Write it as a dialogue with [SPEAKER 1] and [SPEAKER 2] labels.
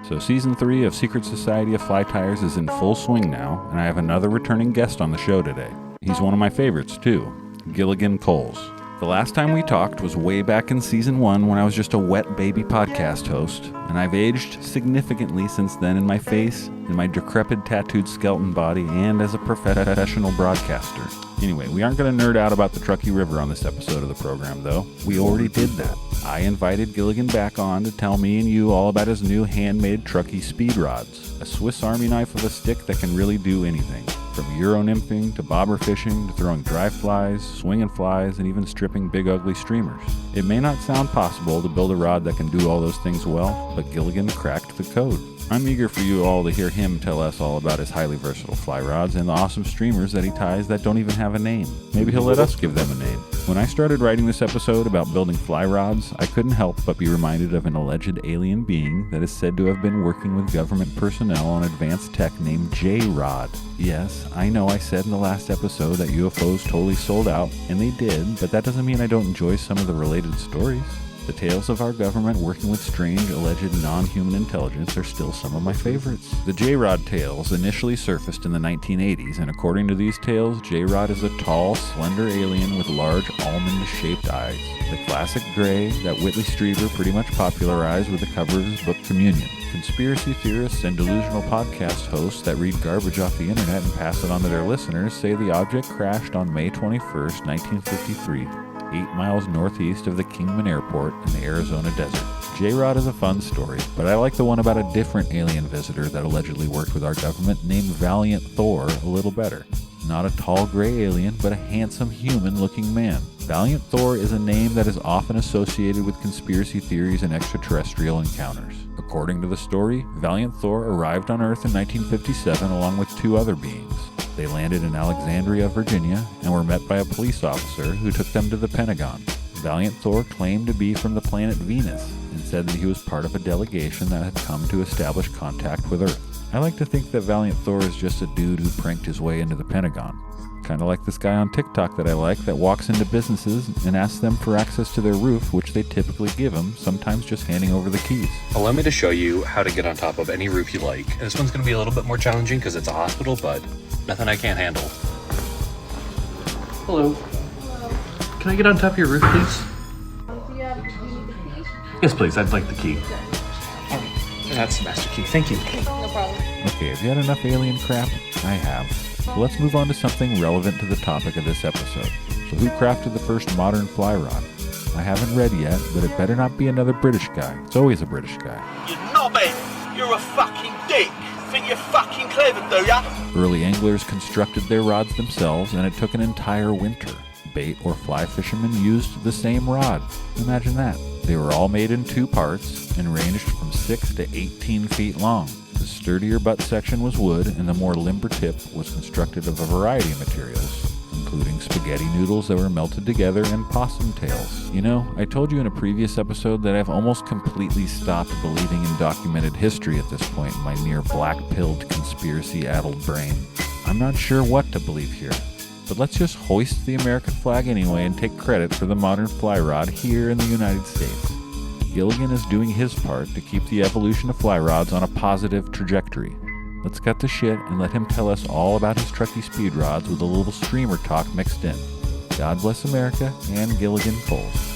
[SPEAKER 1] So Season 3 of Secret Society of Fly Tires is in full swing now, and I have another returning guest on the show today. He's one of my favorites too, Gilligan Koles. The last time we talked was way back in Season 1 when I was just a wet baby podcast host, and I've aged significantly since then in my face, in my decrepit tattooed skeleton body, and as a professional broadcaster. Anyway, we aren't going to nerd out about the Truckee River on this episode of the program, though. We already did that. I invited Gilligan back on to tell me and you all about his new handmade Truckee Speed Rods, a Swiss Army knife of a stick that can really do anything. From Euro nymphing to bobber fishing to throwing dry flies, swinging flies, and even stripping big ugly streamers. It may not sound possible to build a rod that can do all those things well, but Gilligan cracked the code. I'm eager for you all to hear him tell us all about his highly versatile fly rods and the awesome streamers that he ties that don't even have a name. Maybe he'll let us give them a name. When I started writing this episode about building fly rods, I couldn't help but be reminded of an alleged alien being that is said to have been working with government personnel on advanced tech named J-Rod. Yes, I know I said in the last episode that UFOs totally sold out, and they did, but that doesn't mean I don't enjoy some of the related stories. The tales of our government working with strange, alleged non-human intelligence are still some of my favorites. The J-Rod tales initially surfaced in the 1980s, and according to these tales, J-Rod is a tall, slender alien with large, almond-shaped eyes. The classic gray that Whitley Strieber pretty much popularized with the cover of his book Communion. Conspiracy theorists and delusional podcast hosts that read garbage off the internet and pass it on to their listeners say the object crashed on May 21st, 1953. 8 miles northeast of the Kingman Airport in the Arizona desert. J-Rod is a fun story, but I like the one about a different alien visitor that allegedly worked with our government named Valiant Thor a little better. Not a tall gray alien, but a handsome human-looking man. Valiant Thor is a name that is often associated with conspiracy theories and extraterrestrial encounters. According to the story, Valiant Thor arrived on Earth in 1957 along with 2 other beings. They landed in Alexandria, Virginia, and were met by a police officer who took them to the Pentagon. Valiant Thor claimed to be from the planet Venus and said that he was part of a delegation that had come to establish contact with Earth. I like to think that Valiant Thor is just a dude who pranked his way into the Pentagon. Kind of like this guy on TikTok that I like that walks into businesses and asks them for access to their roof, which they typically give him, sometimes just handing over the keys.
[SPEAKER 2] Allow me to show you how to get on top of any roof you like. And this one's going to be a little bit more challenging because it's a hospital, but nothing I can't handle. Hello.
[SPEAKER 3] Hello.
[SPEAKER 2] Can I get on top of your roof, please?
[SPEAKER 3] Do you need the key?
[SPEAKER 2] Yes, please. I'd like the key. That's the master key. Thank you.
[SPEAKER 3] No problem.
[SPEAKER 1] Okay, have you had enough alien crap? I have. So let's move on to something relevant to the topic of this episode. So who crafted the first modern fly rod? I haven't read yet, but it better not be another British guy. It's always a British guy.
[SPEAKER 4] You knobhead! You're a fucking dick! Think you're fucking clever, do ya?
[SPEAKER 1] Early anglers constructed their rods themselves, and it took an entire winter. Bait or fly fishermen used the same rod. Imagine that. They were all made in 2 parts and ranged from 6 to 18 feet long. The sturdier butt section was wood, and the more limber tip was constructed of a variety of materials, including spaghetti noodles that were melted together and possum tails. You know, I told you in a previous episode that I've almost completely stopped believing in documented history at this point in my near black-pilled, conspiracy-addled brain. I'm not sure what to believe here, but let's just hoist the American flag anyway and take credit for the modern fly rod here in the United States. Gilligan is doing his part to keep the evolution of fly rods on a positive trajectory. Let's cut the shit and let him tell us all about his Truckee Speed Rods with a little streamer talk mixed in. God bless America and Gilligan Koles.